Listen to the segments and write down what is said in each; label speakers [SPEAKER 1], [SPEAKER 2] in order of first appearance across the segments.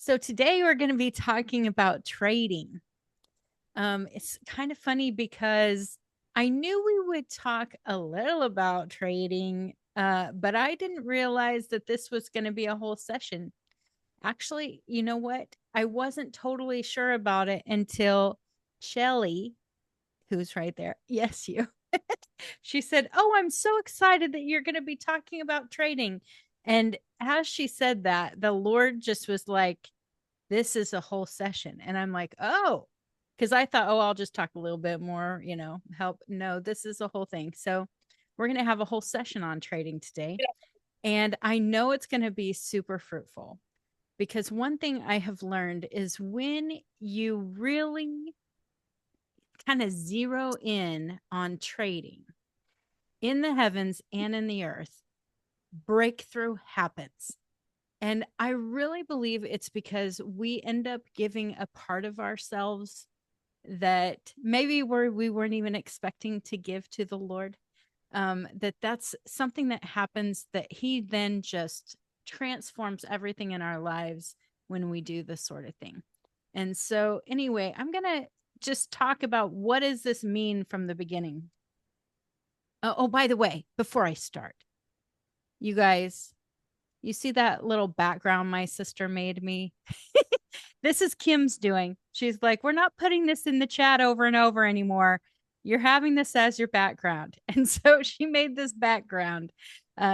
[SPEAKER 1] So today we're going to be talking about trading. It's kind of funny because I knew we would talk a little about trading, but I didn't realize that this was going to be a whole session. Actually, you know what? I wasn't totally sure about it until Shelly, who's right there. Yes, you. She said, "Oh, I'm so excited that you're going to be talking about trading." And as she said that, the Lord just was like, this is a whole session. And I'm like, oh, because I thought, oh, I'll just talk a little bit more, help. No, this is a whole thing. So we're going to have a whole session on trading today. And I know it's going to be super fruitful because one thing I have learned is when you really kind of zero in on trading in the heavens and in the earth, breakthrough happens. And I really believe it's because we end up giving a part of ourselves that maybe we weren't even expecting to give to the Lord. That's something that happens that He then just transforms everything in our lives when we do this sort of thing. And so, anyway, I'm gonna just talk about what does this mean from the beginning. Oh, by the way, before I start, you guys, you see that little background my sister made me? This is Kim's doing. She's like, we're not putting this in the chat over and over anymore. You're having this as your background. And so she made this background.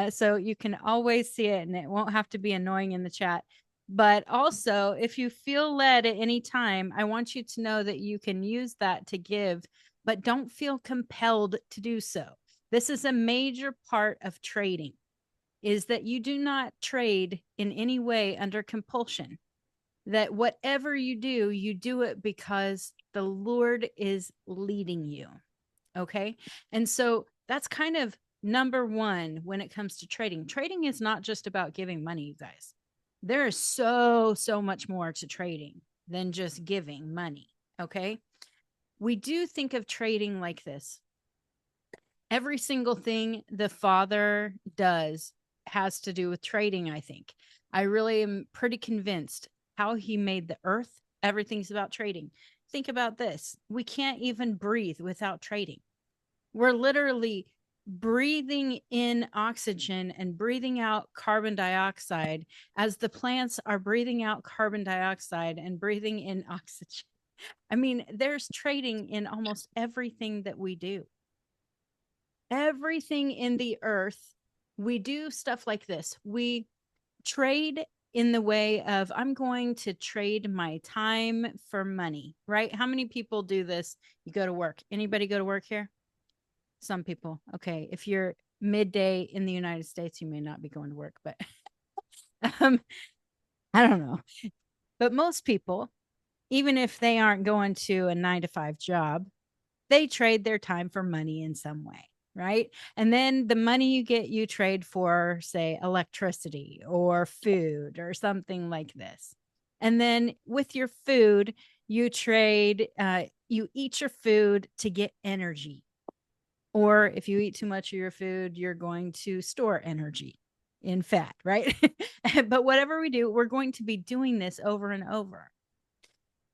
[SPEAKER 1] So you can always see it and it won't have to be annoying in the chat. But also, if you feel led at any time, I want you to know that you can use that to give, but don't feel compelled to do so. This is a major part of trading is that you do not trade in any way under compulsion, that whatever you do it because the Lord is leading you. Okay. And so that's kind of number one when it comes to trading. Trading is not just about giving money, you guys. There is so much more to trading than just giving money. Okay. We do think of trading like this. Every single thing the Father does has to do with trading, I think. I really am pretty convinced how He made the earth, everything's about trading. Think about this. We can't even breathe without trading. We're literally breathing in oxygen and breathing out carbon dioxide as the plants are breathing out carbon dioxide and breathing in oxygen. I mean, there's trading in almost everything that we do. Everything in the earth, we do stuff like this. We trade in the way of, I'm going to trade my time for money, right? How many people do this? You go to work. Anybody go to work here? Some people. Okay. If you're midday in the United States, you may not be going to work, but um, I don't know. But most people, even if they aren't going to a 9 to 5 job, they trade their time for money in some way, right? And then the money you get, you trade for, say, electricity or food or something like this. And then with your food, you trade, you eat your food to get energy. Or if you eat too much of your food, you're going to store energy in fat, right? But whatever we do, we're going to be doing this over and over.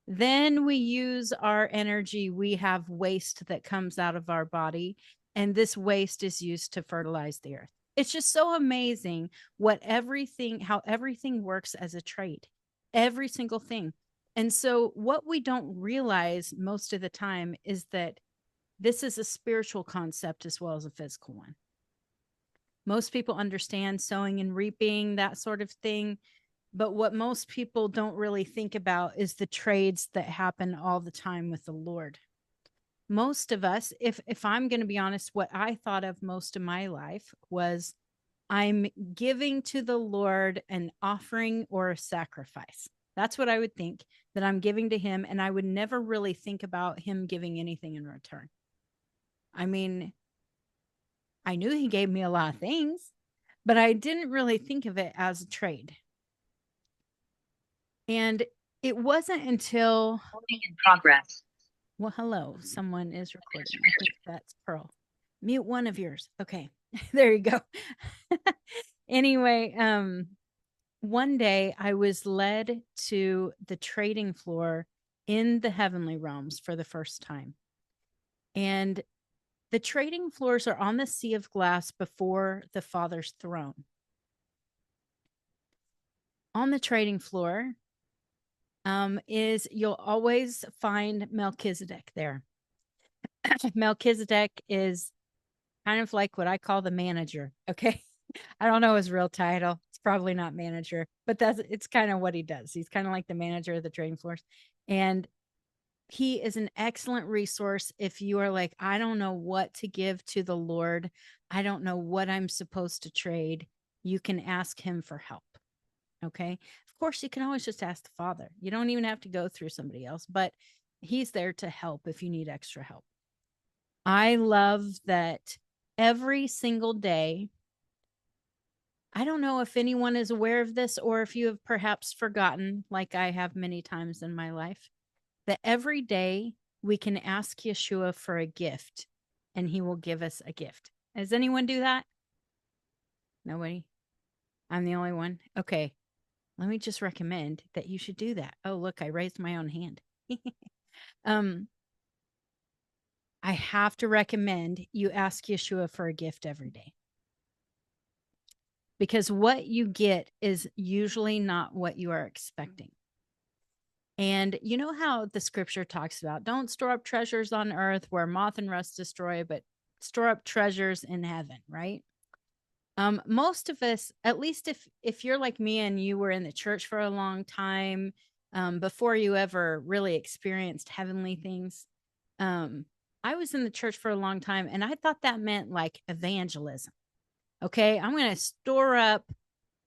[SPEAKER 1] Then we use our energy. We have waste that comes out of our body, and this waste is used to fertilize the earth. It's just so amazing how everything works as a trade, every single thing. And so, what we don't realize most of the time is that this is a spiritual concept as well as a physical one. Most people understand sowing and reaping, that sort of thing. But what most people don't really think about is the trades that happen all the time with the Lord. Most of us, if I'm going to be honest, what I thought of most of my life was I'm giving to the Lord an offering or a sacrifice. That's what I would think, that I'm giving to him, and I would never really think about him giving anything in return. I mean, I knew he gave me a lot of things, but I didn't really think of it as a trade. And it wasn't until
[SPEAKER 2] In progress.
[SPEAKER 1] Well, hello. Someone is recording. I think that's Pearl. Mute one of yours. Okay. There you go. Anyway, one day I was led to the trading floor in the heavenly realms for the first time. And the trading floors are on the sea of glass before the Father's throne. On the trading floor is you'll always find Melchizedek there. Melchizedek is kind of like what I call the manager. Okay. I don't know his real title. It's probably not manager, but it's kind of what he does. He's kind of like the manager of the trading floors. And he is an excellent resource if you are like, I don't know what to give to the Lord. I don't know what I'm supposed to trade. You can ask him for help. Okay. Of course, you can always just ask the Father. You don't even have to go through somebody else, but he's there to help if you need extra help. I love that every single day. I don't know if anyone is aware of this or if you have perhaps forgotten, like I have many times in my life, that every day we can ask Yeshua for a gift and he will give us a gift. Does anyone do that? Nobody? I'm the only one. Okay. Let me just recommend that you should do that. Oh, look, I raised my own hand. um, I have to recommend you ask Yeshua for a gift every day because what you get is usually not what you are expecting. And you know how the scripture talks about don't store up treasures on earth where moth and rust destroy, but store up treasures in heaven, right? Most of us, at least if you're like me and you were in the church for a long time, before you ever really experienced heavenly things, I was in the church for a long time and I thought that meant like evangelism. Okay, I'm going to store up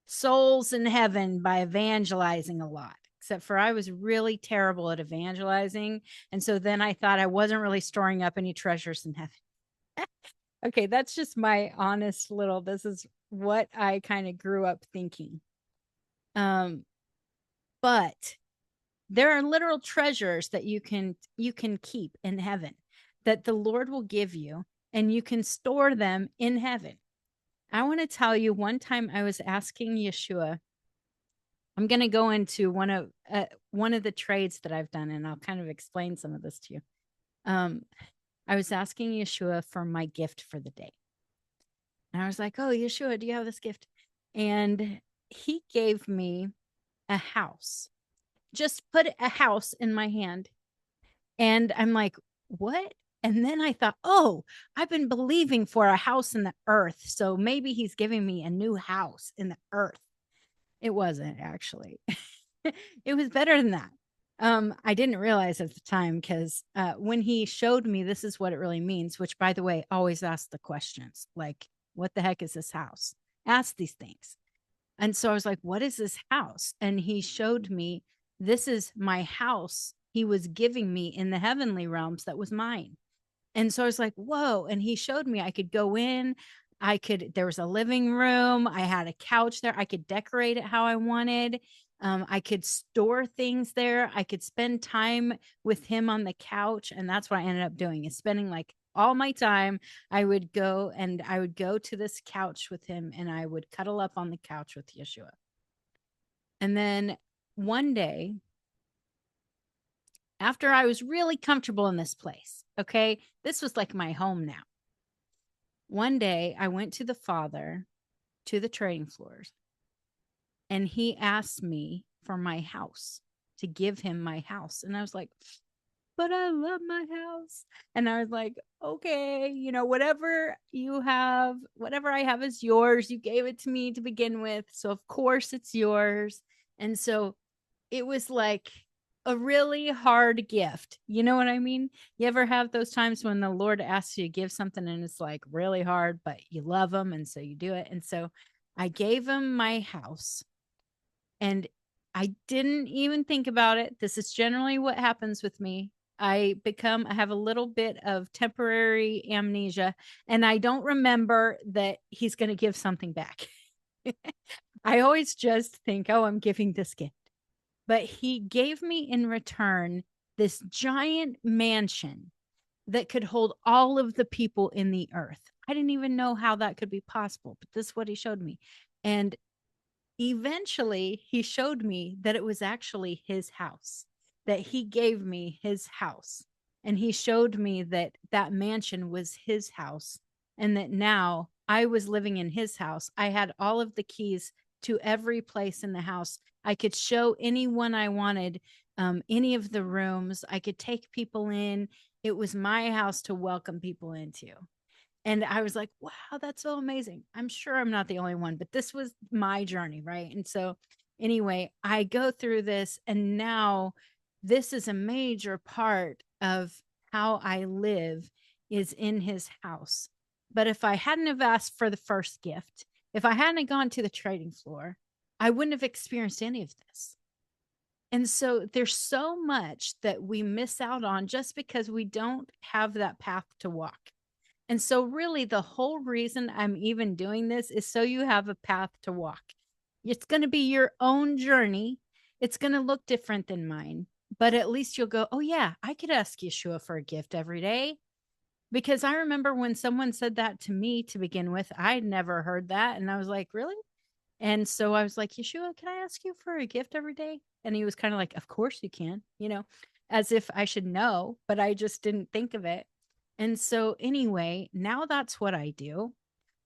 [SPEAKER 1] souls in heaven by evangelizing a lot, except for I was really terrible at evangelizing. And so then I thought I wasn't really storing up any treasures in heaven. Okay, that's just my honest little, this is what I kind of grew up thinking. But there are literal treasures that you can keep in heaven that the Lord will give you and you can store them in heaven. I want to tell you one time I was asking Yeshua. I'm going to go into one of the trades that I've done, and I'll kind of explain some of this to you. I was asking Yeshua for my gift for the day, and I was like, "Oh, Yeshua, do you have this gift?" And he gave me a house. Just put a house in my hand, and I'm like, "What?" And then I thought, "Oh, I've been believing for a house in the earth, so maybe he's giving me a new house in the earth." It wasn't actually. It was better than that. I didn't realize at the time because when he showed me this is what it really means, which by the way, always ask the questions like, what the heck is this house? Ask these things. And so I was like, what is this house? And he showed me this is my house he was giving me in the heavenly realms that was mine. And so I was like, whoa. And he showed me I could go in. There was a living room. I had a couch there. I could decorate it how I wanted. I could store things there. I could spend time with him on the couch. And that's what I ended up doing is spending like all my time. I would go to this couch with him and I would cuddle up on the couch with Yeshua. And then one day, after I was really comfortable in this place, okay, this was like my home now. One day I went to the Father to the trading floors and he asked me for my house to give him my house. And I was like, but I love my house. And I was like, okay, whatever you have, whatever I have is yours. You gave it to me to begin with. So, of course, it's yours. And so it was like a really hard gift. You know what I mean? You ever have those times when the Lord asks you to give something and it's like really hard, but you love him. And so you do it. And so I gave him my house and I didn't even think about it. This is generally what happens with me. I have a little bit of temporary amnesia and I don't remember that he's going to give something back. I always just think, oh, I'm giving this gift. But he gave me in return this giant mansion that could hold all of the people in the earth. I didn't even know how that could be possible, but this is what he showed me. And Eventually, he showed me that it was actually his house, that he gave me his house. And he showed me that that mansion was his house and that now I was living in his house. I had all of the keys to every place in the house. I could show anyone I wanted any of the rooms. I could take people in. It was my house to welcome people into. And I was like, wow, that's so amazing. I'm sure I'm not the only one, but this was my journey. Right. And so, anyway, I go through this, and now this is a major part of how I live is in his house. But if I hadn't have asked for the first gift, if I hadn't gone to the trading floor, I wouldn't have experienced any of this. And so there's so much that we miss out on just because we don't have that path to walk. And so, really, the whole reason I'm even doing this is so you have a path to walk. It's going to be your own journey. It's going to look different than mine, but at least you'll go, oh, yeah, I could ask Yeshua for a gift every day. Because I remember when someone said that to me to begin with, I'd never heard that. And I was like, really? And so I was like, Yeshua, can I ask you for a gift every day? And he was kind of like, of course you can, as if I should know, but I just didn't think of it. And so, anyway, now that's what I do.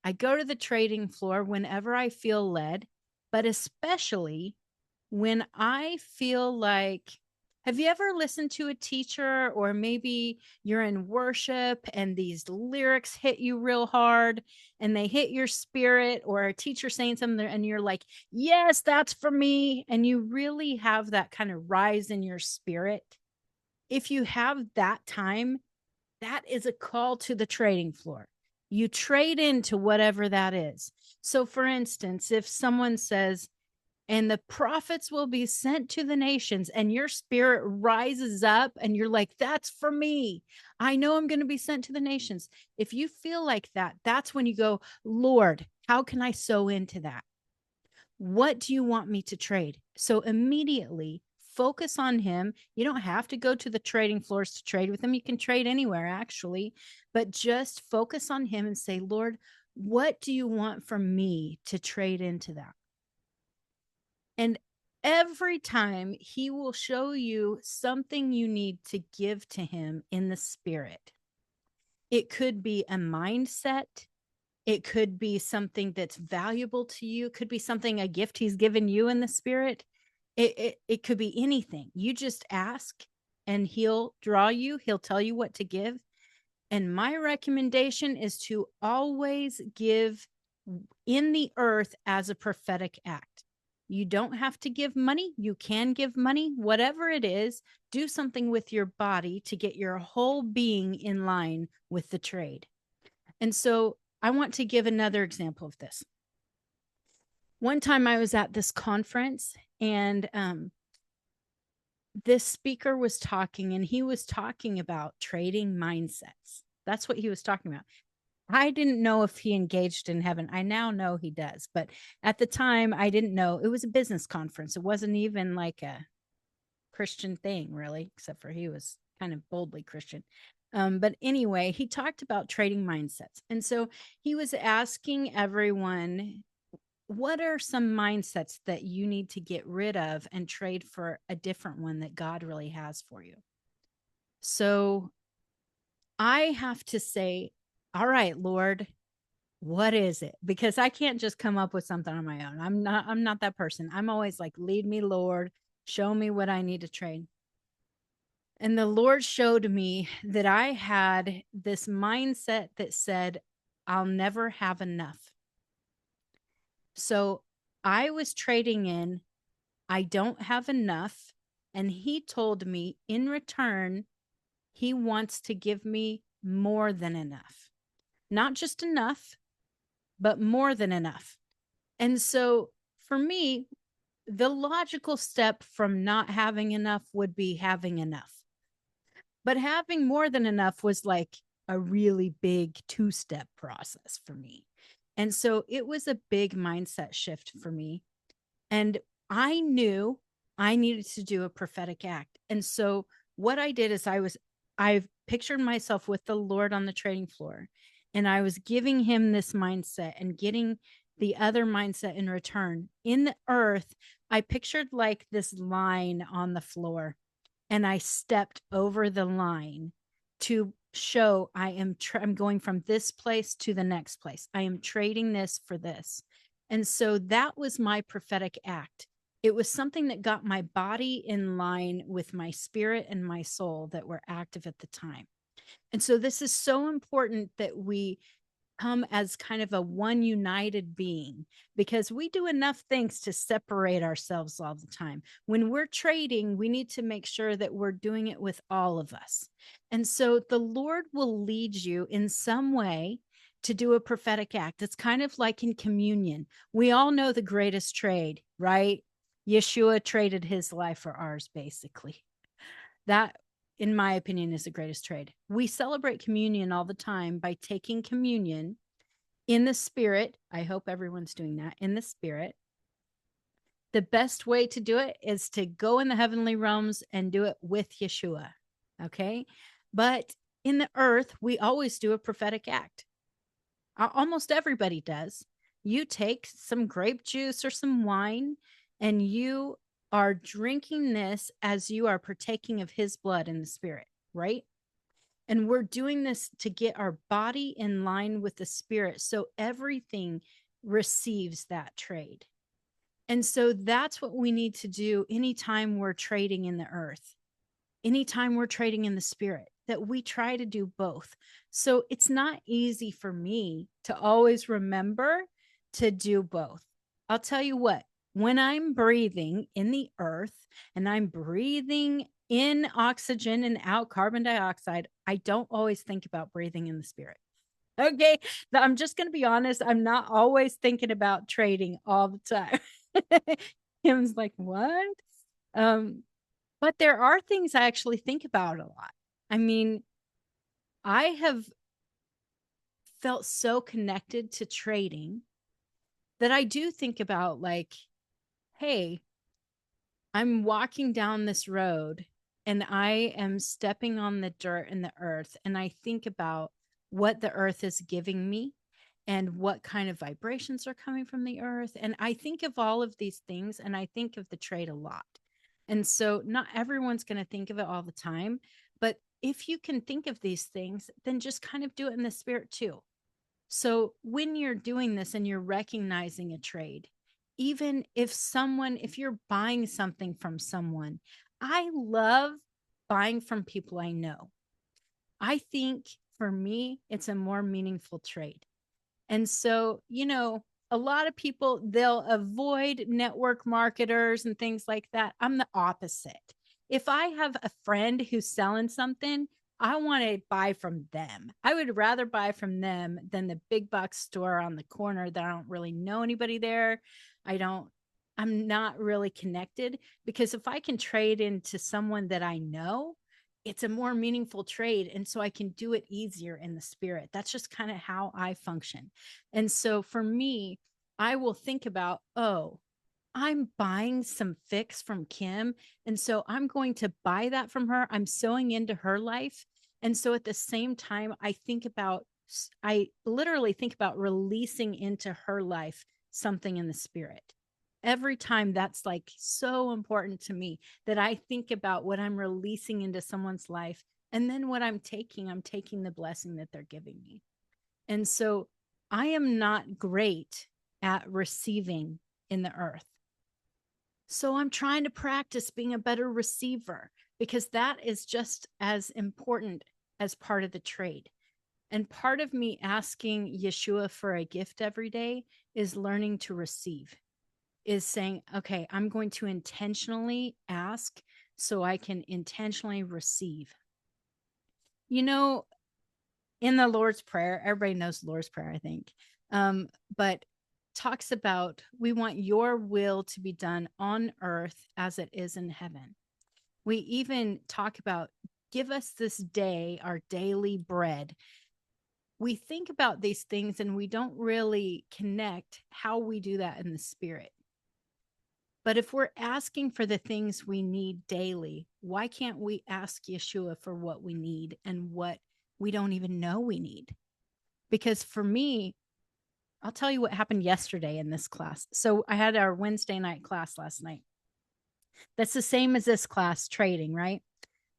[SPEAKER 1] I go to the trading floor whenever I feel led, but especially when I feel like, have you ever listened to a teacher, or maybe you're in worship and these lyrics hit you real hard and they hit your spirit, or a teacher saying something and you're like, yes, that's for me. And you really have that kind of rise in your spirit. If you have that time, that is a call to the trading floor. You trade into whatever that is. So, for instance, if someone says, and the prophets will be sent to the nations, and your spirit rises up and you're like, that's for me. I know I'm going to be sent to the nations. If you feel like that, that's when you go, Lord, how can I sow into that? What do you want me to trade? So immediately focus on him. You don't have to go to the trading floors to trade with him. You can trade anywhere, actually, but just focus on him and say, Lord, what do you want from me to trade into that? And every time he will show you something you need to give to him in the spirit. It could be a mindset. It could be something that's valuable to you. It could be something, a gift he's given you in the spirit. It could be anything. You just ask and he'll draw you. He'll tell you what to give. And my recommendation is to always give in the earth as a prophetic act. You don't have to give money. You can give money, whatever it is. Do something with your body to get your whole being in line with the trade. And so I want to give another example of this. One time I was at this conference, and this speaker was talking, and he was talking about trading mindsets. That's what he was talking about. I didn't know if he engaged in heaven. I now know he does, but at the time I didn't know. It was a business conference. It wasn't even like a Christian thing, really, except for he was kind of boldly Christian. But anyway, he talked about trading mindsets. And so he was asking everyone, what are some mindsets that you need to get rid of and trade for a different one that God really has for you? So I have to say, all right, Lord, what is it? Because I can't just come up with something on my own. I'm not that person. I'm always like, lead me, Lord, show me what I need to trade. And the Lord showed me that I had this mindset that said, I'll never have enough. So I was trading in, I don't have enough. And he told me in return, he wants to give me more than enough. Not just enough, but more than enough. And so for me, the logical step from not having enough would be having enough. But having more than enough was like a really big two-step process for me. And so it was a big mindset shift for me. And I knew I needed to do a prophetic act. And so what I did is I pictured myself with the Lord on the trading floor, and I was giving him this mindset and the other mindset in return. In the earth, I pictured like this line on the floor, and I stepped over the line to show I'm going from this place to the next place. I am trading this for this. And so that was my prophetic act. It was something that got my body in line with my spirit and my soul that were active at the time. And so this is so important that we come as kind of a one united being, because we do enough things to separate ourselves all the time. When we're trading, we need to make sure that we're doing it with all of us. And so the Lord will lead you in some way to do a prophetic act. It's kind of like in communion. We all know the greatest trade, right? Yeshua traded his life for ours, basically. That, in my opinion, is the greatest trade. We celebrate communion all the time by taking communion in the spirit. I hope everyone's doing that in the spirit. The best way to do it is to go in the heavenly realms and do it with Yeshua. Okay. But in the earth, we always do a prophetic act. Almost everybody does. You take some grape juice or some wine, and you are drinking this as you are partaking of his blood in the spirit, right? And we're doing this to get our body in line with the spirit, so everything receives that trade. And so that's what we need to do anytime we're trading in the earth, anytime we're trading in the spirit, that we try to do both. So it's not easy for me to always remember to do both. I'll tell you what, when I'm breathing in the earth and I'm breathing in oxygen and out carbon dioxide, I don't always think about breathing in the spirit. Okay. I'm just going to be honest. I'm not always thinking about trading all the time. Kim's like, what? But there are things I actually think about a lot. I mean, I have felt so connected to trading that I do think about, like, hey, I'm walking down this road and I am stepping on the dirt and the earth. And I think about what the earth is giving me and what kind of vibrations are coming from the earth. And I think of all of these things, and I think of the trade a lot. And so not everyone's going to think of it all the time, but if you can think of these things, then just kind of do it in the spirit too. So when you're doing this and you're recognizing a trade, even if you're buying something from someone, I love buying from people I know. I think for me, it's a more meaningful trade. And so, a lot of people, they'll avoid network marketers and things like that. I'm the opposite. If I have a friend who's selling something, I want to buy from them. I would rather buy from them than the big box store on the corner that I don't really know anybody there. I'm not really connected, because if I can trade into someone that I know, it's a more meaningful trade. And so I can do it easier in the spirit. That's just kind of how I function. And so for me, I will think about, oh, I'm buying some fix from Kim. And so I'm going to buy that from her. I'm sewing into her life. And so at the same time, I literally think about releasing into her life something in the spirit. Every time, that's like so important to me, that I think about what I'm releasing into someone's life. And then what I'm taking the blessing that they're giving me. And so I am not great at receiving in the earth. So I'm trying to practice being a better receiver, because that is just as important as part of the trade. And part of me asking Yeshua for a gift every day is learning to receive, is saying, okay, I'm going to intentionally ask so I can intentionally receive. In the Lord's Prayer, everybody knows the Lord's Prayer, I think. But talks about, we want your will to be done on earth as it is in heaven. We even talk about, give us this day our daily bread. We think about these things and we don't really connect how we do that in the spirit. But if we're asking for the things we need daily, why can't we ask Yeshua for what we need and what we don't even know we need? Because for me, I'll tell you what happened yesterday in this class. So I had our Wednesday night class last night. That's the same as this class, trading, right?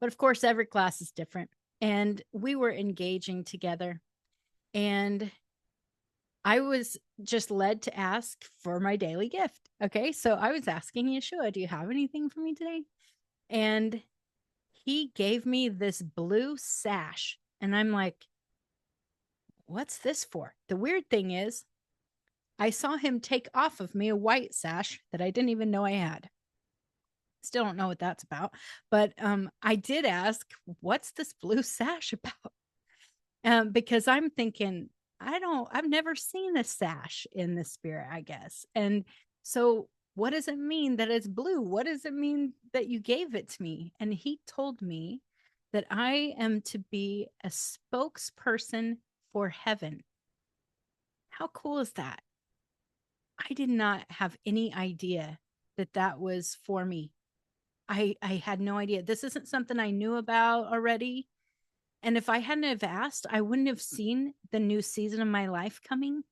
[SPEAKER 1] But of course, every class is different. And we were engaging together. And I was just led to ask for my daily gift. Okay. So I was asking Yeshua, do you have anything for me today? And he gave me this blue sash. And I'm like, what's this for? The weird thing is, I saw him take off of me a white sash that I didn't even know I had. Still don't know what that's about. But I did ask, what's this blue sash about? Because I'm thinking, I've never seen a sash in the spirit, I guess. And so, what does it mean that it's blue? What does it mean that you gave it to me? And he told me that I am to be a spokesperson for heaven. How cool is that? I did not have any idea that that was for me. I had no idea. This isn't something I knew about already. And if I hadn't have asked, I wouldn't have seen the new season of my life coming.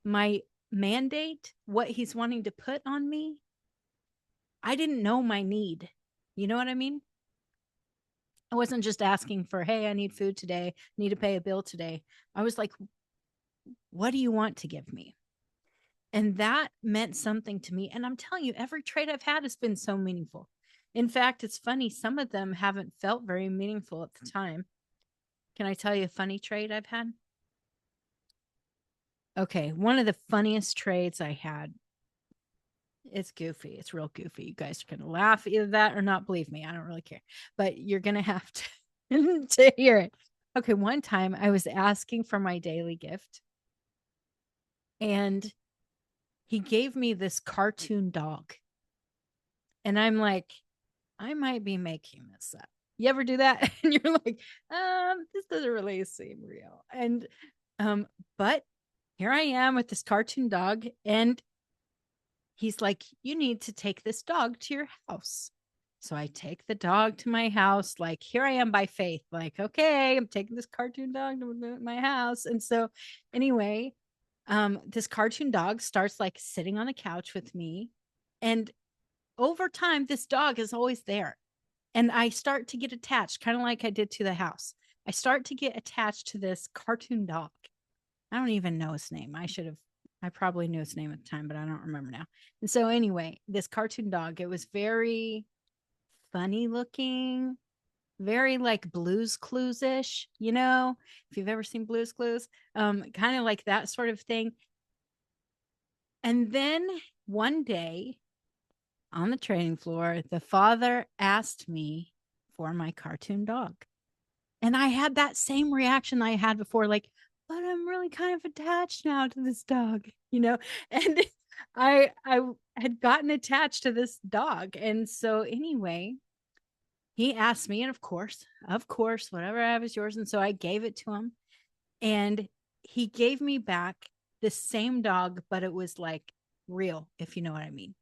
[SPEAKER 1] My mandate, what he's wanting to put on me. I didn't know my need. You know what I mean? I wasn't just asking for, hey, I need food today, need to pay a bill today. I was like, what do you want to give me? And that meant something to me. And I'm telling you, every trade I've had has been so meaningful. In fact, it's funny, some of them haven't felt very meaningful at the time. Can I tell you a funny trade I've had? Okay, one of the funniest trades I had. It's goofy. It's real goofy. You guys are gonna laugh either that or not believe me. I don't really care, but you're gonna have to to hear it. Okay, one time I was asking for my daily gift, and he gave me this cartoon dog, and I'm like, I might be making this up. You ever do that? And you're like, this doesn't really seem real. And but here I am with this cartoon dog, and he's like, you need to take this dog to your house. So I take the dog to my house, like, here I am by faith, like, okay, I'm taking this cartoon dog to my house. And so, anyway, this cartoon dog starts like sitting on the couch with me. And over time, this dog is always there. And I start to get attached, kind of like I did to the house. I start to get attached to this cartoon dog. I don't even know his name. I probably knew his name at the time, but I don't remember now. And so, anyway, this cartoon dog, it was very funny looking, very like Blues Clues ish, you know, if you've ever seen Blues Clues, kind of like that sort of thing. And then one day on the training floor, the father asked me for my cartoon dog. And I had that same reaction I had before, like, but I'm really kind of attached now to this dog, you know? And I had gotten attached to this dog. And so anyway, he asked me, and of course, whatever I have is yours. And so I gave it to him. And he gave me back the same dog, but it was like real, if you know what I mean.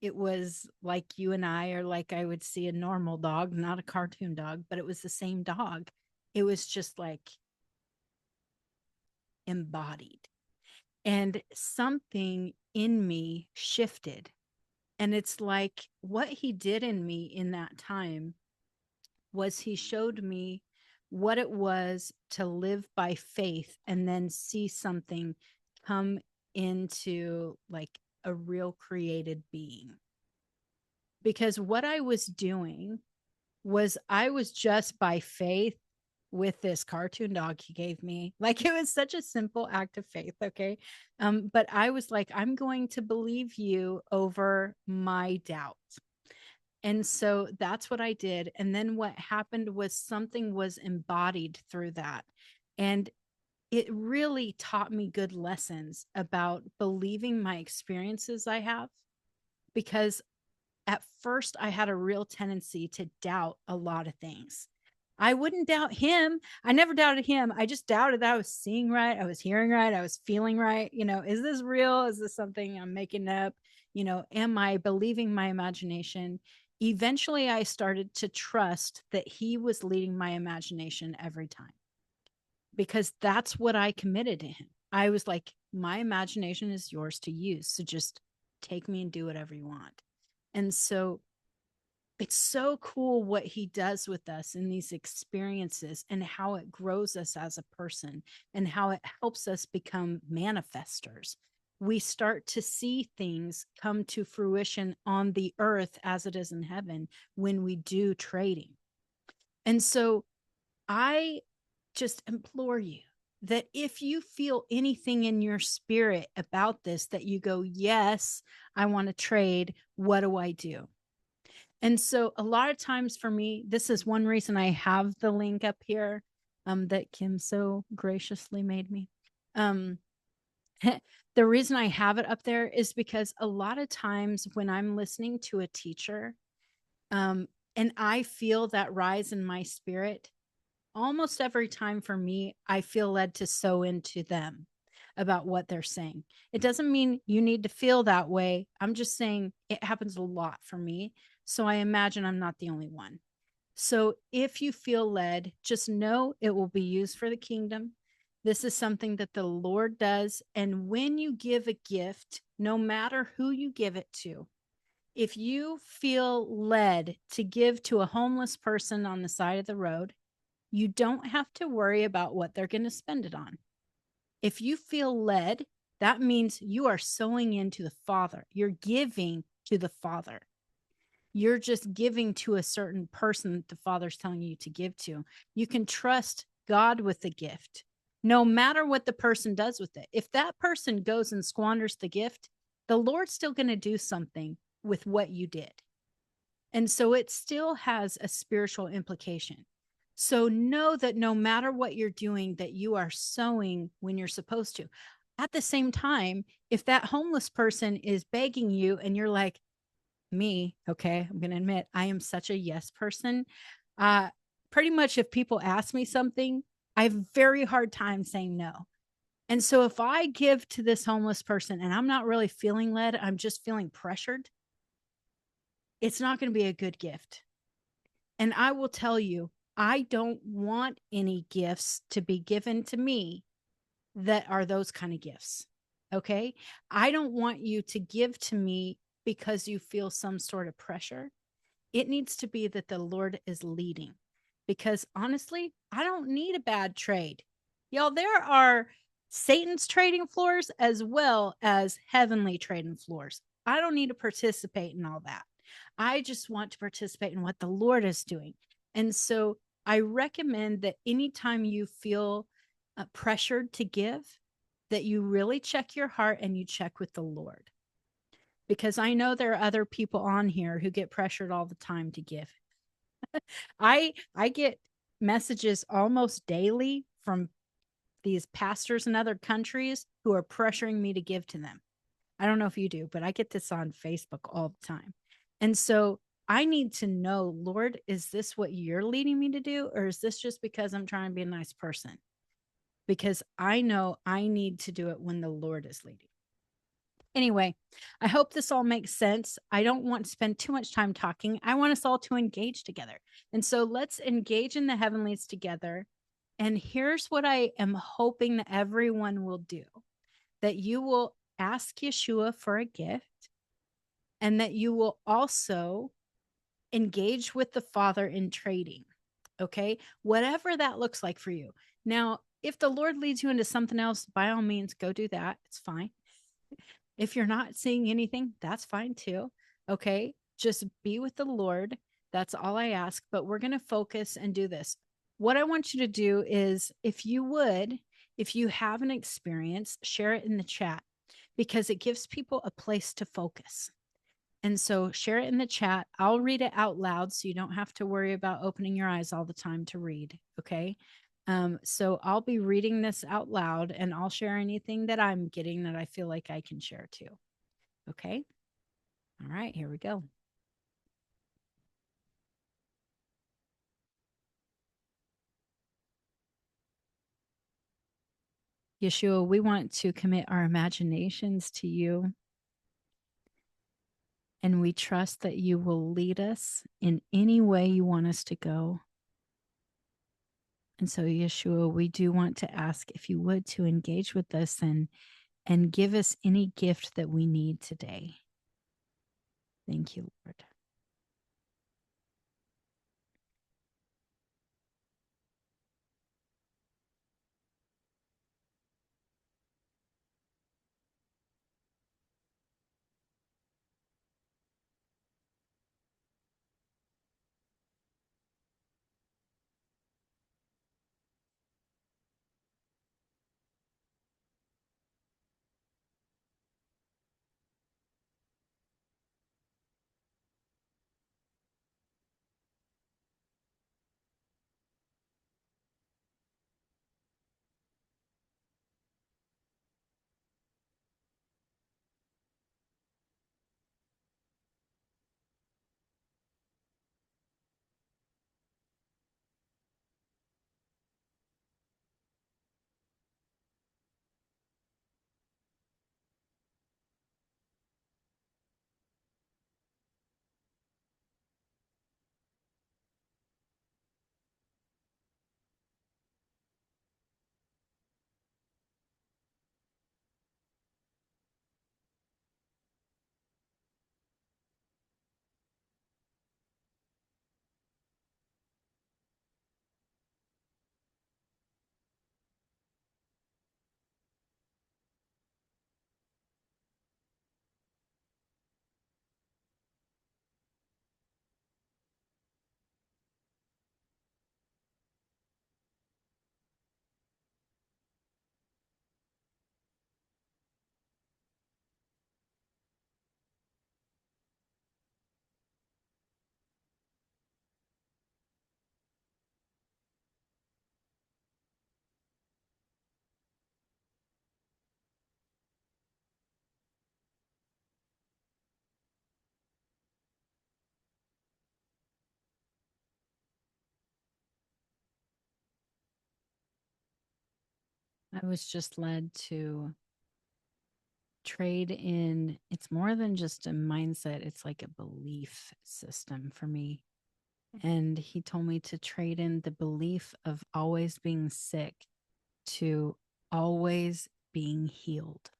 [SPEAKER 1] It was like you and I, or like I would see a normal dog, not a cartoon dog, but it was the same dog. It was just like embodied. And something in me shifted. And it's like what he did in me in that time was he showed me what it was to live by faith and then see something come into like a real created being. Because what I was doing was I was just by faith with this cartoon dog he gave me. Like it was such a simple act of faith, okay? But I was like, I'm going to believe you over my doubt. And so that's what I did. And then what happened was something was embodied through that. And it really taught me good lessons about believing my experiences I have, because at first I had a real tendency to doubt a lot of things. I wouldn't doubt him. I never doubted him. I just doubted that I was seeing right. I was hearing right. I was feeling right. You know, is this real? Is this something I'm making up? You know, am I believing my imagination? Eventually, I started to trust that he was leading my imagination every time, because that's what I committed to him. I was like, my imagination is yours to use. So just take me and do whatever you want. And so it's so cool what he does with us in these experiences and how it grows us as a person and how it helps us become manifestors. We start to see things come to fruition on the earth as it is in heaven when we do trading. And so I just implore you that if you feel anything in your spirit about this, that you go, yes, I want to trade. What do I do? And so a lot of times for me, this is one reason I have the link up here that Kim so graciously made me. Um, the reason I have it up there is because a lot of times when I'm listening to a teacher um, and I feel that rise in my spirit, almost every time for me, I feel led to sow into them about what they're saying. It doesn't mean you need to feel that way. I'm just saying it happens a lot for me. So I imagine I'm not the only one. So if you feel led, just know it will be used for the kingdom. This is something that the Lord does. And when you give a gift, no matter who you give it to, if you feel led to give to a homeless person on the side of the road, you don't have to worry about what they're going to spend it on. If you feel led, that means you are sowing into the Father. You're giving to the Father. You're just giving to a certain person that the Father's telling you to give to. You can trust God with the gift, no matter what the person does with it. If that person goes and squanders the gift, the Lord's still going to do something with what you did. And so it still has a spiritual implication. So know that no matter what you're doing, that you are sowing when you're supposed to. At the same time, if that homeless person is begging you and you're like, me, okay, I'm going to admit I am such a yes person. Uh, Pretty much if people ask me something, I have a very hard time saying no. And so if I give to this homeless person and I'm not really feeling led, I'm just feeling pressured, it's not going to be a good gift. And I will tell you, I don't want any gifts to be given to me that are those kind of gifts. Okay. I don't want you to give to me because you feel some sort of pressure. It needs to be that the Lord is leading. Because honestly, I don't need a bad trade. Y'all, there are Satan's trading floors as well as heavenly trading floors. I don't need to participate in all that. I just want to participate in what the Lord is doing. And so I recommend that anytime you feel pressured to give, that you really check your heart and you check with the Lord. Because I know there are other people on here who get pressured all the time to give. I get messages almost daily from these pastors in other countries who are pressuring me to give to them. I don't know if you do, but I get this on Facebook all the time. And so I need to know, Lord, is this what you're leading me to do? Or is this just because I'm trying to be a nice person? Because I know I need to do it when the Lord is leading. Anyway, I hope this all makes sense. I don't want to spend too much time talking. I want us all to engage together. And so let's engage in the heavenlies together. And here's what I am hoping that everyone will do, that you will ask Yeshua for a gift and that you will also engage with the Father in trading. Okay. Whatever that looks like for you. Now, if the Lord leads you into something else, by all means, go do that. It's fine. If you're not seeing anything, that's fine too. Okay. Just be with the Lord. That's all I ask. But we're going to focus and do this. What I want you to do is, if you would, if you have an experience, share it in the chat because it gives people a place to focus. And so share it in the chat. I'll read it out loud so you don't have to worry about opening your eyes all the time to read. Okay. So I'll be reading this out loud and I'll share anything that I'm getting that I feel like I can share too. Okay. All right, here we go. Yeshua, we want to commit our imaginations to you. And we trust that you will lead us in any way you want us to go. And so, Yeshua, we do want to ask if you would to engage with us and give us any gift that we need today. Thank you, Lord. I was just led to trade in, it's more than just a mindset, it's like a belief system for me. And he told me to trade in the belief of always being sick to always being healed.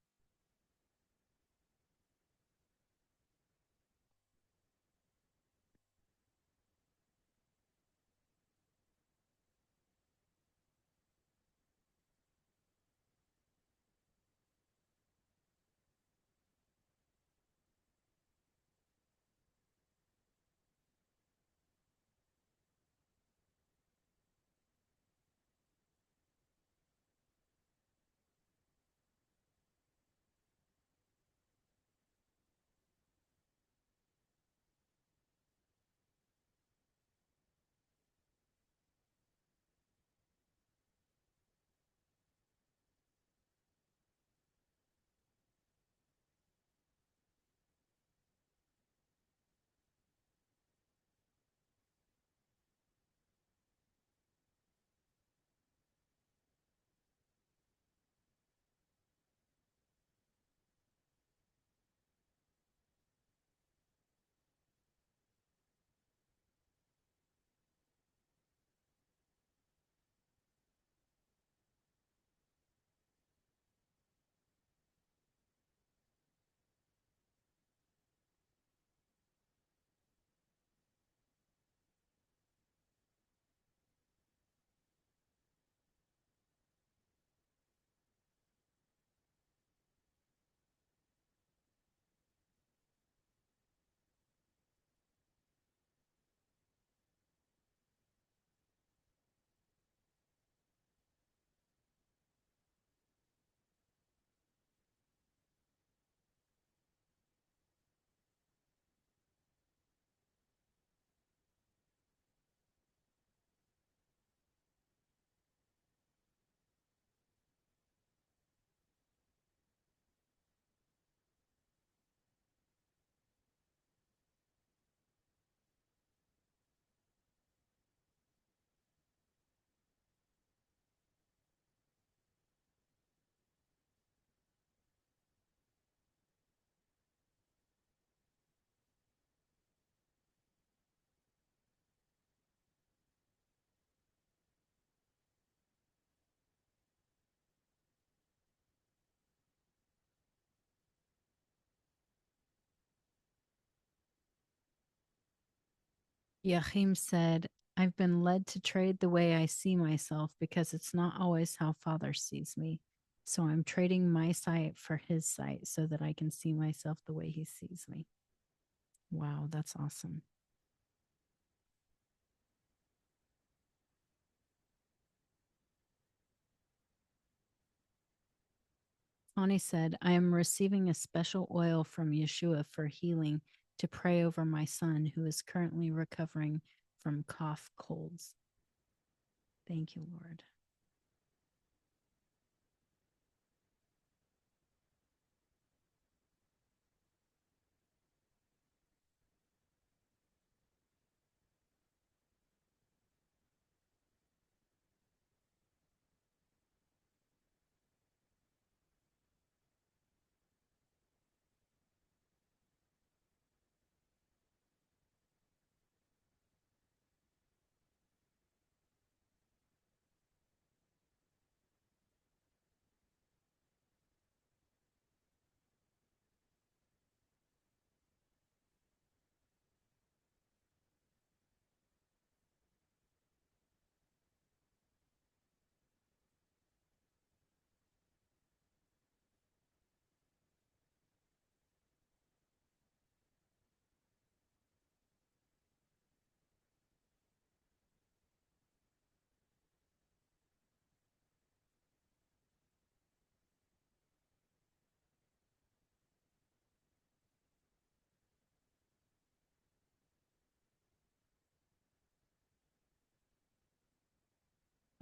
[SPEAKER 1] Yachim said, I've been led to trade the way I see myself because it's not always how Father sees me. So I'm trading my sight for his sight so that I can see myself the way he sees me. Wow, that's awesome. Ani said, I am receiving a special oil from Yeshua for healing to pray over my son who is currently recovering from cough colds. Thank you, Lord.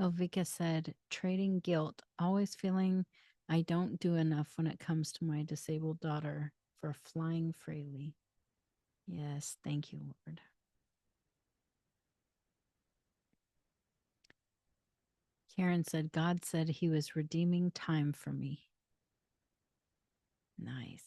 [SPEAKER 1] Elvika said, trading guilt, always feeling I don't do enough when it comes to my disabled daughter for flying freely. Yes, thank you, Lord. Karen said, God said he was redeeming time for me. Nice.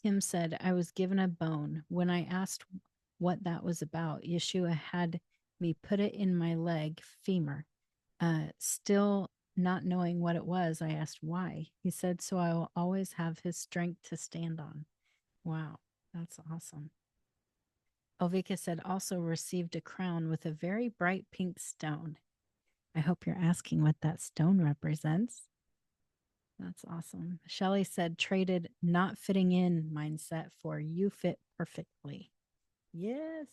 [SPEAKER 1] Tim said, I was given a bone. When I asked what that was about, Yeshua had me put it in my leg, femur. Still not knowing what it was, I asked why. He said, so I will always have his strength to stand on. Wow, that's awesome. Elvika said, also received a crown with a very bright pink stone. I hope you're asking what that stone represents. That's awesome. Shelley said, traded not fitting in mindset for you fit perfectly. Yes.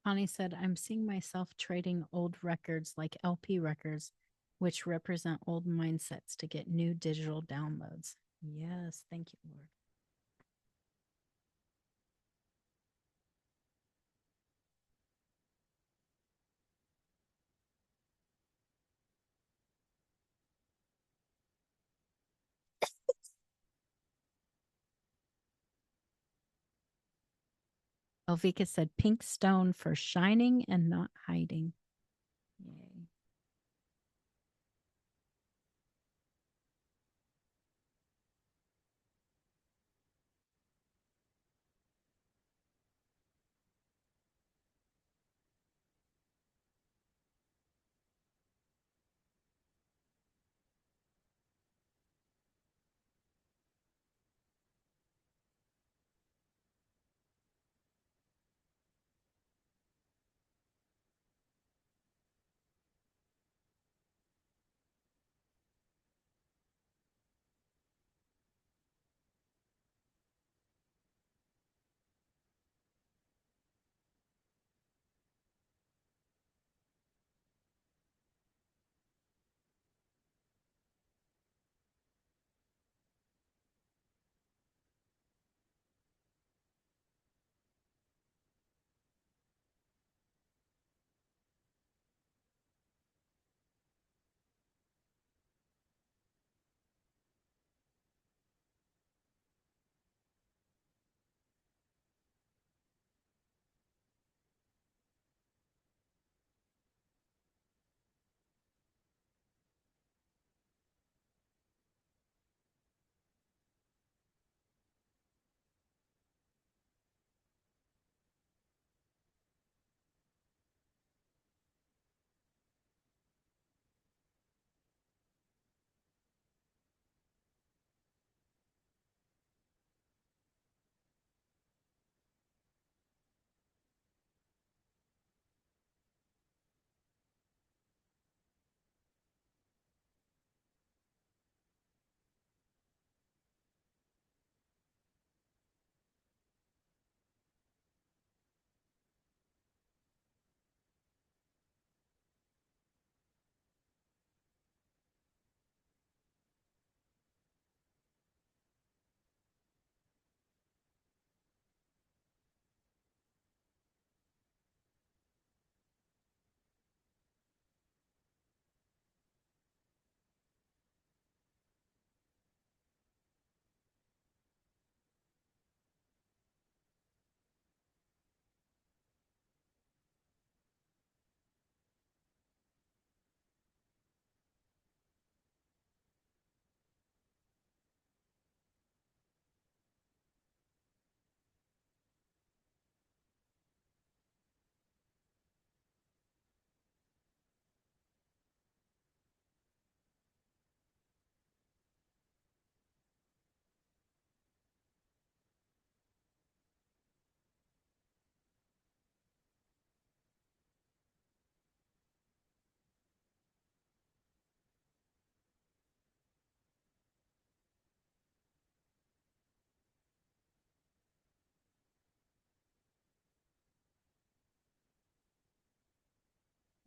[SPEAKER 1] Connie said, I'm seeing myself trading old records like LP records, which represent old mindsets to get new digital downloads. Yes. Thank you, Lord. Elvika said, pink stone for shining and not hiding. Yay.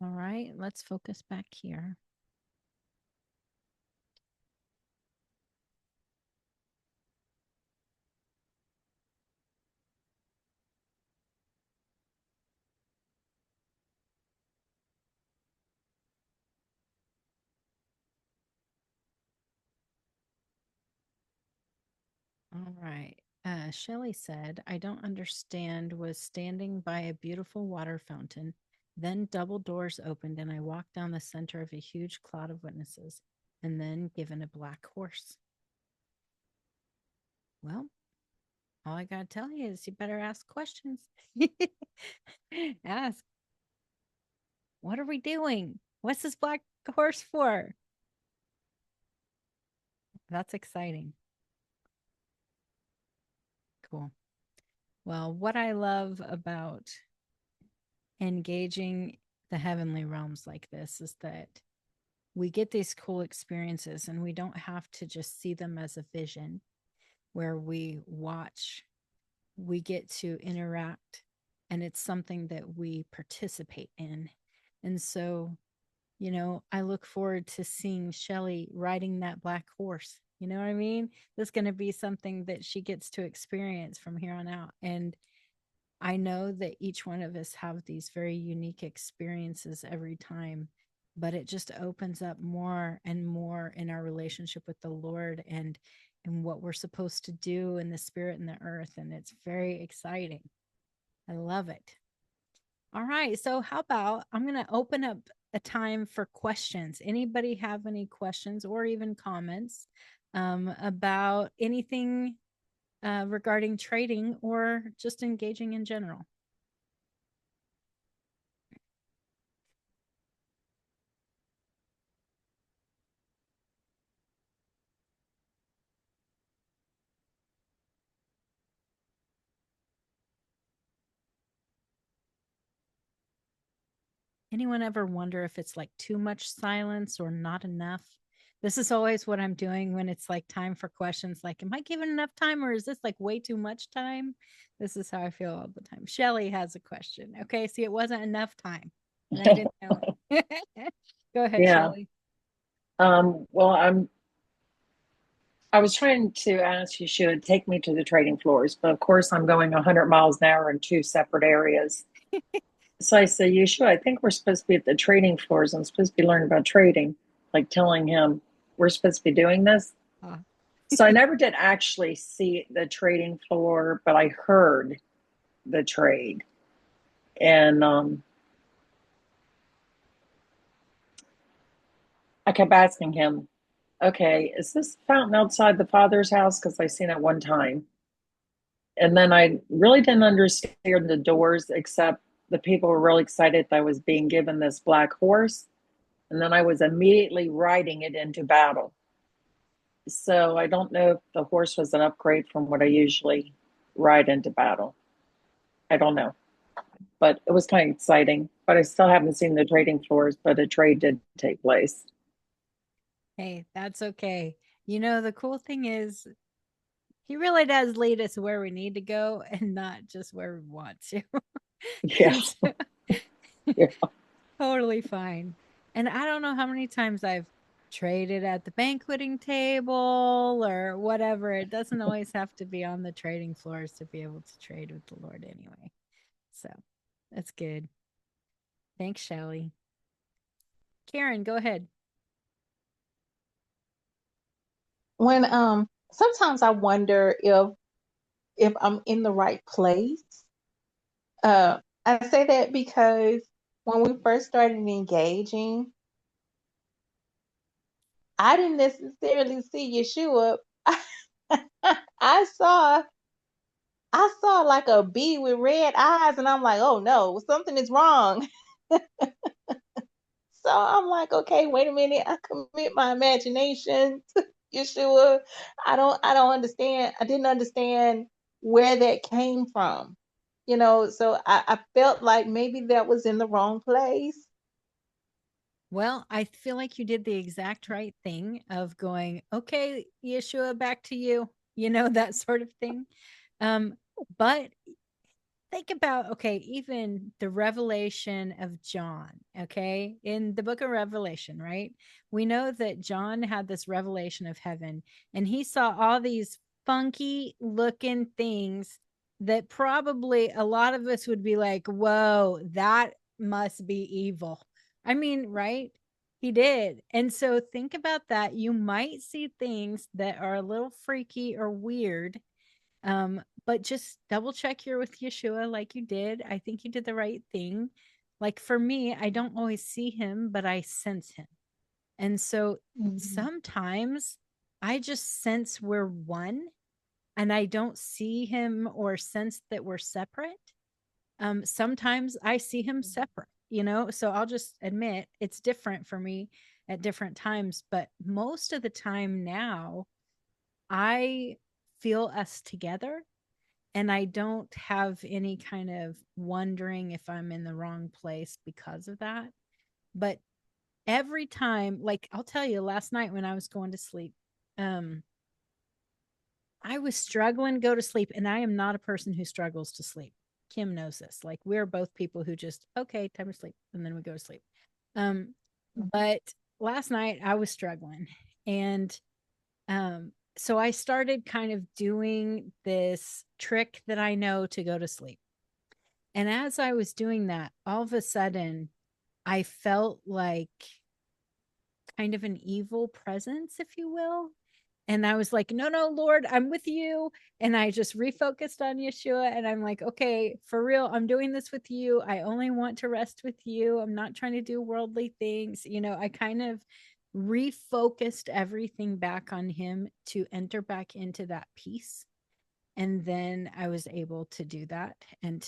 [SPEAKER 1] All right, let's focus back here. All right. Shelley said, I don't understand, was standing by a beautiful water fountain. Then double doors opened, and I walked down the center of a huge cloud of witnesses, and then given a black horse. Well, all I got to tell you is you better ask questions. Ask, what are we doing? What's this black horse for? That's exciting. Cool. Well, what I love about engaging the heavenly realms like this is that we get these cool experiences and we don't have to just see them as a vision where we watch, we get to interact, and it's something that we participate in. And so, I look forward to seeing Shelley riding that black horse. You know what I mean? That's going to be something that she gets to experience from here on out. And I know that each one of us have these very unique experiences every time, but it just opens up more and more in our relationship with the Lord and what we're supposed to do in the spirit and the earth, and it's very exciting. I love it. All right, so how about I'm going to open up a time for questions. Anybody have any questions or even comments about anything regarding trading or just engaging in general? Anyone ever wonder if it's like too much silence or not enough? This is always what I'm doing when it's like time for questions. Like, am I giving enough time or is this like way too much time? This is how I feel all the time. Shelly has a question. Okay, see, it wasn't enough time and I didn't know it. Go ahead,
[SPEAKER 2] Yeah.
[SPEAKER 1] Shelly.
[SPEAKER 2] Well, I was trying to ask you should take me to the trading floors, but of course I'm going 100 miles an hour in two separate areas. So I said, you should. I think we're supposed to be at the trading floors. I'm supposed to be learning about trading, like telling him we're supposed to be doing this.
[SPEAKER 1] Oh.
[SPEAKER 2] So I never did actually see the trading floor, but I heard the trade. And I kept asking him, okay, is this fountain outside the father's house? Because I seen it one time. And then I really didn't understand the doors, except the people were really excited that I was being given this black horse. And then I was immediately riding it into battle. So I don't know if the horse was an upgrade from what I usually ride into battle. I don't know. But it was kind of exciting. But I still haven't seen the trading floors, but a trade did take place.
[SPEAKER 1] Hey, that's okay. The cool thing is he really does lead us where we need to go and not just where we want to.
[SPEAKER 2] Yeah.
[SPEAKER 1] And so
[SPEAKER 2] Yeah.
[SPEAKER 1] totally fine. And I don't know how many times I've traded at the banqueting table or whatever. It doesn't always have to be on the trading floors to be able to trade with the Lord anyway. So that's good. Thanks, Shelly. Karen, go ahead.
[SPEAKER 3] When sometimes I wonder if I'm in the right place. I say that because when we first started engaging, I didn't necessarily see Yeshua. I saw I saw like a bee with red eyes, and I'm like, oh no, something is wrong. So I'm like, okay, wait a minute. I commit my imagination to Yeshua. I don't understand. I didn't understand where that came from. So I felt like maybe that was in the wrong place.
[SPEAKER 1] Well, I feel like you did the exact right thing of going, okay, Yeshua, back to you, that sort of thing. But think about, okay, even the revelation of John, okay, in the book of Revelation, right? We know that John had this revelation of heaven, and he saw all these funky looking things that probably a lot of us would be like, whoa, that must be evil. I mean, right? He did. And so think about that. You might see things that are a little freaky or weird, but just double check you're with Yeshua like you did. I think you did the right thing. Like for me, I don't always see him, but I sense him. And so
[SPEAKER 3] Mhm.
[SPEAKER 1] sometimes I just sense we're one and I don't see him or sense that we're separate. Sometimes I see him separate, so I'll just admit it's different for me at different times. But most of the time now, I feel us together and I don't have any kind of wondering if I'm in the wrong place because of that. But every time, like I'll tell you, last night when I was going to sleep, um, I was struggling to go to sleep, and I am not a person who struggles to sleep. Kim knows this. Like we're both people who just, okay, time to sleep, and then we go to sleep. Um, but last night I was struggling, and so I started kind of doing this trick that I know to go to sleep. And as I was doing that, all of a sudden, I felt like kind of an evil presence, if you will. And I was like, no, no, Lord, I'm with you. And I just refocused on Yeshua. And I'm like, okay, for real, I'm doing this with you. I only want to rest with you. I'm not trying to do worldly things. I kind of refocused everything back on him to enter back into that peace. And then I was able to do that, and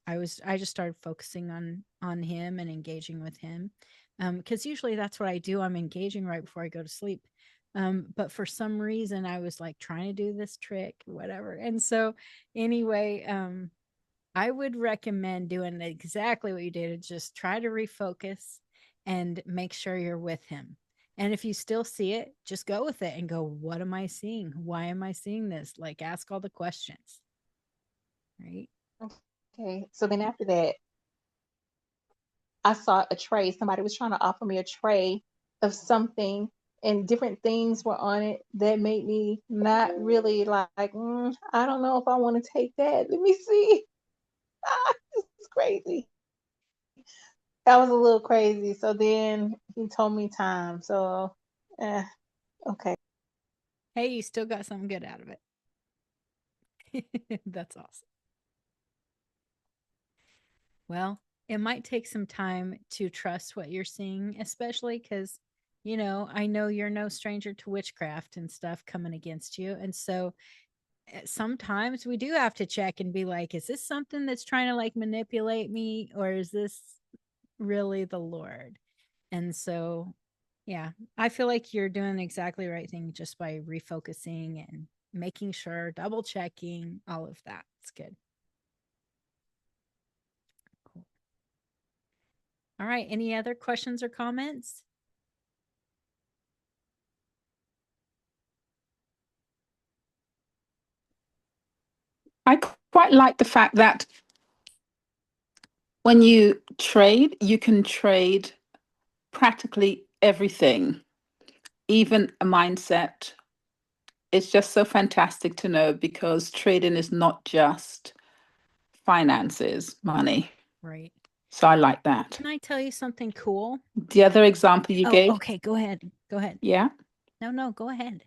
[SPEAKER 1] I just started focusing on him and engaging with him, because usually that's what I do. I'm engaging right before I go to sleep, but for some reason I was like trying to do this trick, whatever. And so anyway, I would recommend doing exactly what you did. Just try to refocus and make sure you're with him. And if you still see it, just go with it and go, what am I seeing? Why am I seeing this? Like, ask all the questions, right?
[SPEAKER 3] Okay. So then after that, I saw a tray. Somebody was trying to offer me a tray of something, and different things were on it that made me not really like, I don't know if I want to take that. Let me see. This is crazy. That was a little crazy. So then he told me time. So, okay.
[SPEAKER 1] Hey, you still got something good out of it. That's awesome. Well, it might take some time to trust what you're seeing, especially because, I know you're no stranger to witchcraft and stuff coming against you. And so sometimes we do have to check and be like, is this something that's trying to like manipulate me, or is this really the Lord? And so, yeah, I feel like you're doing exactly the right thing just by refocusing and making sure, double checking, all of that. It's good. Cool. All right. Any other questions or comments?
[SPEAKER 4] I quite like the fact that when you trade, you can trade practically everything, even a mindset. It's just so fantastic to know because trading is not just finances, money.
[SPEAKER 1] Right.
[SPEAKER 4] So I like that.
[SPEAKER 1] Can I tell you something cool?
[SPEAKER 4] The other example you gave.
[SPEAKER 1] Okay. Go ahead. Go ahead.
[SPEAKER 4] Yeah.
[SPEAKER 1] No, go ahead.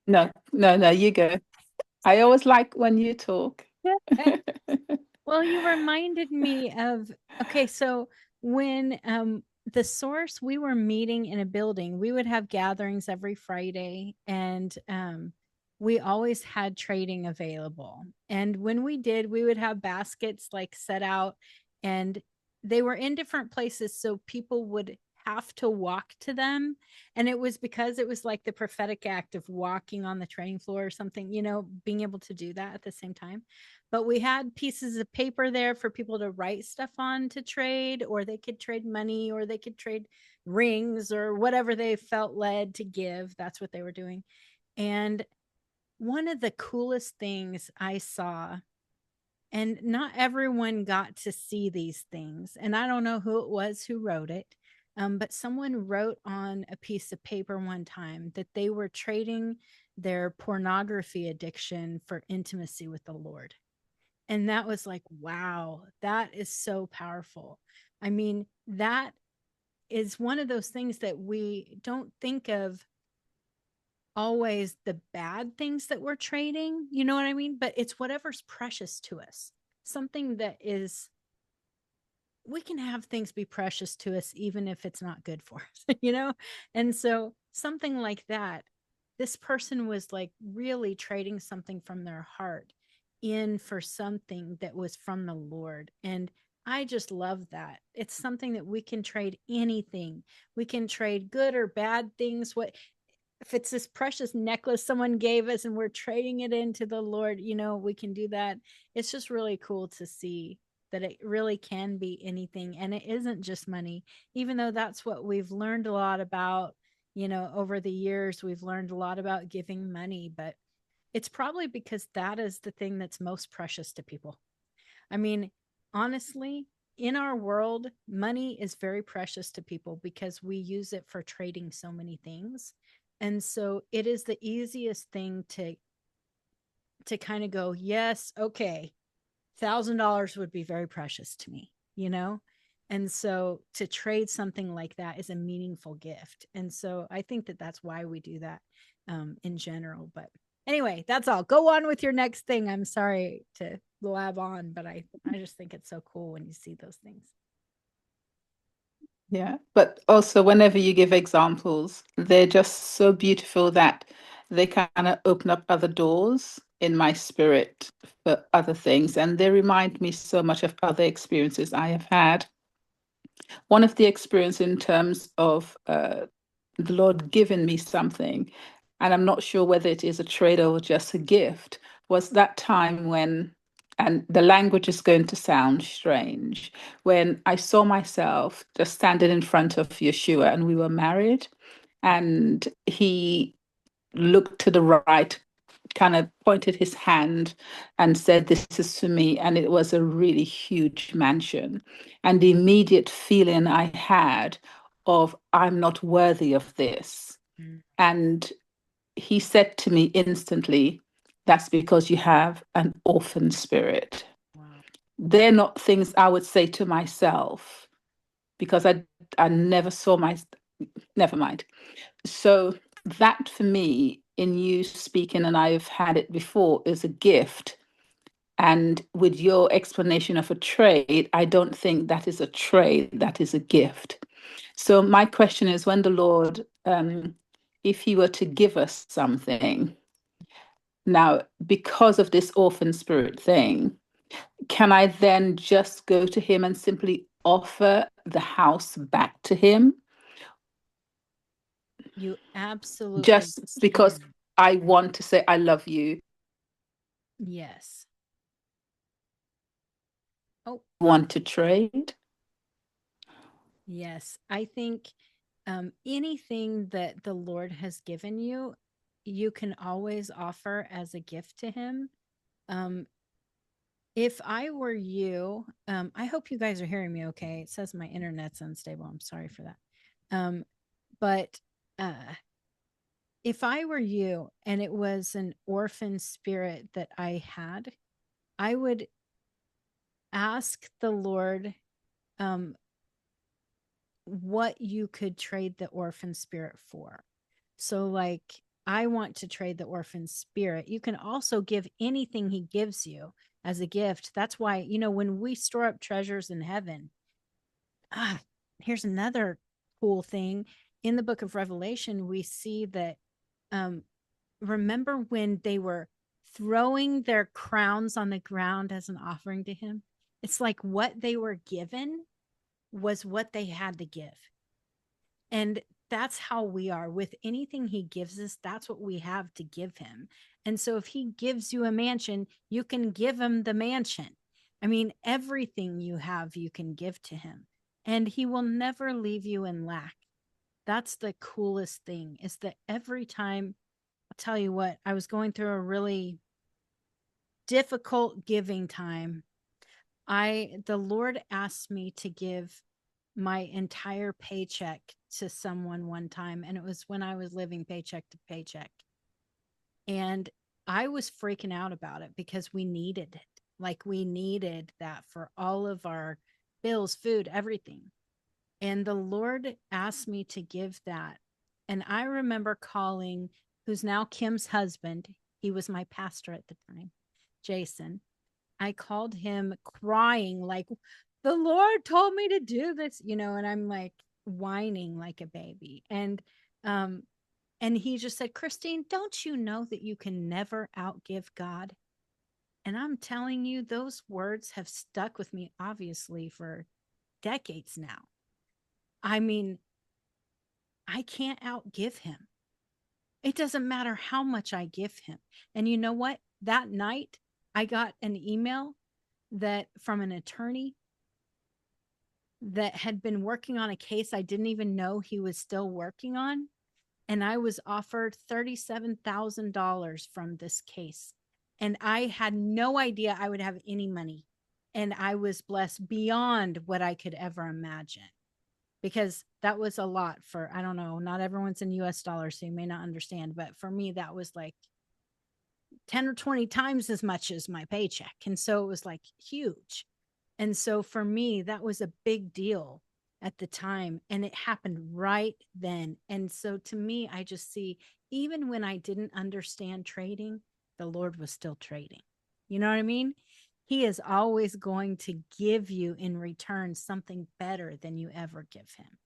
[SPEAKER 4] No, you go. I always like when you talk.
[SPEAKER 1] Well, you reminded me of, okay, so when the source, we were meeting in a building, we would have gatherings every Friday, and we always had trading available. And when we did, we would have baskets like set out, and they were in different places so people would have to walk to them. And it was because it was like the prophetic act of walking on the trading floor or something, being able to do that at the same time. But we had pieces of paper there for people to write stuff on to trade, or they could trade money, or they could trade rings, or whatever they felt led to give. That's what they were doing. And one of the coolest things I saw And not everyone got to see these things. And I don't know who it was who wrote it, but someone wrote on a piece of paper one time that they were trading their pornography addiction for intimacy with the Lord. And that was like, wow, that is so powerful. I mean, that is one of those things that we don't think of always the bad things that we're trading, you know what I mean? But it's whatever's precious to us, something that is, we can have things be precious to us even if it's not good for us, you know? And so something like that, this person was like really trading something from their heart in for something that was from the Lord. And I just love that. It's something that we can trade anything. We can trade good or bad things. What if it's this precious necklace someone gave us and we're trading it into the Lord, you know, we can do that. It's just really cool to see that it really can be anything. And it isn't just money, even though that's what we've learned a lot about, you know, over the years. We've learned a lot about giving money, but it's probably because that is the thing that's most precious to people. I mean, honestly, in our world, money is very precious to people because we use it for trading so many things. And so it is the easiest thing to kind of go, yes, okay, $1,000 would be very precious to me, you know? And so to trade something like that is a meaningful gift. And so I think that that's why we do that in general. But anyway, that's all. Go on with your next thing. I'm sorry to blab on, but I just think it's so cool when you see those things.
[SPEAKER 4] Yeah, but also whenever you give examples, they're just so beautiful that they kind of open up other doors in my spirit for other things. And they remind me so much of other experiences I have had. One of the experience in terms of the Lord giving me something, and I'm not sure whether it is a trade or just a gift, was that time when, and the language is going to sound strange, when I saw myself just standing in front of Yeshua and we were married, and he looked to the right, kind of pointed his hand and said, "This is for me." And it was a really huge mansion. And the immediate feeling I had of, I'm not worthy of this.
[SPEAKER 1] Mm.
[SPEAKER 4] And he said to me instantly, that's because you have an orphan spirit.
[SPEAKER 1] Wow.
[SPEAKER 4] They're not things I would say to myself because I never saw never mind. So that for me, in you speaking, and I've had it before, is a gift. And with your explanation of a trade, I don't think that is a trade, that is a gift. So my question is, when the Lord, if he were to give us something, now, because of this orphan spirit thing, can I then just go to him and simply offer the house back to him?
[SPEAKER 1] You absolutely
[SPEAKER 4] Just because
[SPEAKER 1] can.
[SPEAKER 4] I want to say, I love you,
[SPEAKER 1] Yes. Oh,
[SPEAKER 4] want to trade?
[SPEAKER 1] yes. I think anything that the Lord has given you, you can always offer as a gift to him. Um, if I were you, I hope you guys are hearing me okay. It says my internet's unstable. I'm sorry for that. But uh, if I were you and it was an orphan spirit that I had, I would ask the Lord um, what you could trade the orphan spirit for. So, like, I want to trade the orphan spirit. You can also give anything he gives you as a gift. That's why, you know, when we store up treasures in heaven, here's another cool thing. In the book of Revelation, we see that, um, remember when they were throwing their crowns on the ground as an offering to him? It's like what they were given was what they had to give. And that's how we are with anything he gives us. That's what we have to give him. And so if he gives you a mansion, you can give him the mansion. I mean, everything you have, you can give to him, and he will never leave you in lack. That's the coolest thing, is that every time, I'll tell you what, I was going through a really difficult giving time, the Lord asked me to give my entire paycheck to someone one time. And it was when I was living paycheck to paycheck. And I was freaking out about it because we needed it. Like we needed that for all of our bills, food, everything. And the Lord asked me to give that. And I remember calling, who's now Kim's husband. He was my pastor at the time, Jason. I called him crying, like, the Lord told me to do this, you know, and I'm like whining like a baby. And he just said, Christine, don't you know that you can never outgive God? And I'm telling you, those words have stuck with me, obviously, for decades now. I mean, I can't outgive him. It doesn't matter how much I give him. And you know what? That night, I got an email from an attorney that had been working on a case I didn't even know he was still working on. And I was offered $37,000 from this case. And I had no idea I would have any money. And I was blessed beyond what I could ever imagine, because that was a lot for, I don't know, not everyone's in US dollars, so you may not understand. But for me, that was like 10 or 20 times as much as my paycheck. And so it was like huge. And so for me, that was a big deal at the time. And it happened right then. And so to me, I just see, even when I didn't understand trading, the Lord was still trading. You know what I mean? He is always going to give you in return something better than you ever give him.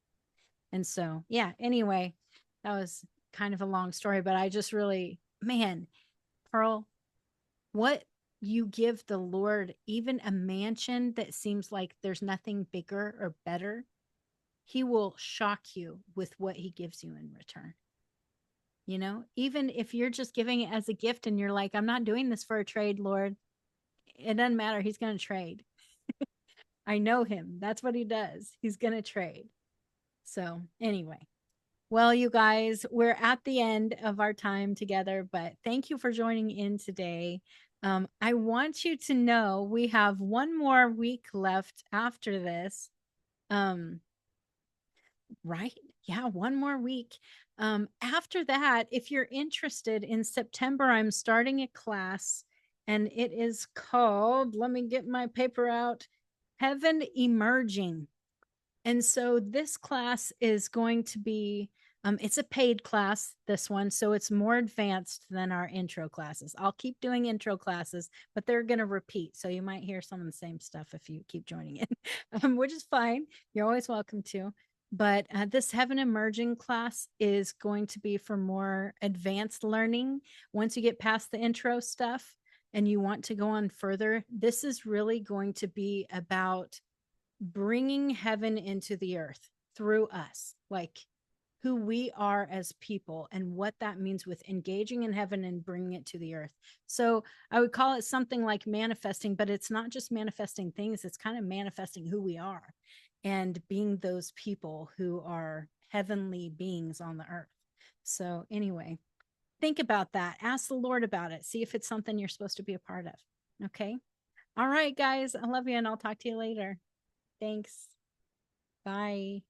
[SPEAKER 1] And so, yeah, anyway, that was kind of a long story, but I just really, man, Pearl, what you give the Lord, even a mansion that seems like there's nothing bigger or better, he will shock you with what he gives you in return. You know, even if you're just giving it as a gift and you're like, I'm not doing this for a trade, Lord, it doesn't matter. He's going to trade. I know him. That's what he does. He's going to trade. So anyway, well, you guys, we're at the end of our time together, but thank you for joining in today. I want you to know we have one more week left after this. Right? Yeah, one more week. After that, if you're interested, in September, I'm starting a class, and it is called, let me get my paper out, Heaven Emerging. And so this class is going to be, it's a paid class, this one. So it's more advanced than our intro classes. I'll keep doing intro classes, but they're going to repeat. So you might hear some of the same stuff if you keep joining in, which is fine. You're always welcome to. But this Heaven Emerging class is going to be for more advanced learning. Once you get past the intro stuff and you want to go on further, this is really going to be about bringing heaven into the earth through us, like who we are as people and what that means with engaging in heaven and bringing it to the earth. So I would call it something like manifesting, but it's not just manifesting things, it's kind of manifesting who we are and being those people who are heavenly beings on the earth. So anyway, think about that. Ask the Lord about it. See if it's something you're supposed to be a part of. Okay. All right, guys. I love you, and I'll talk to you later. Thanks. Bye.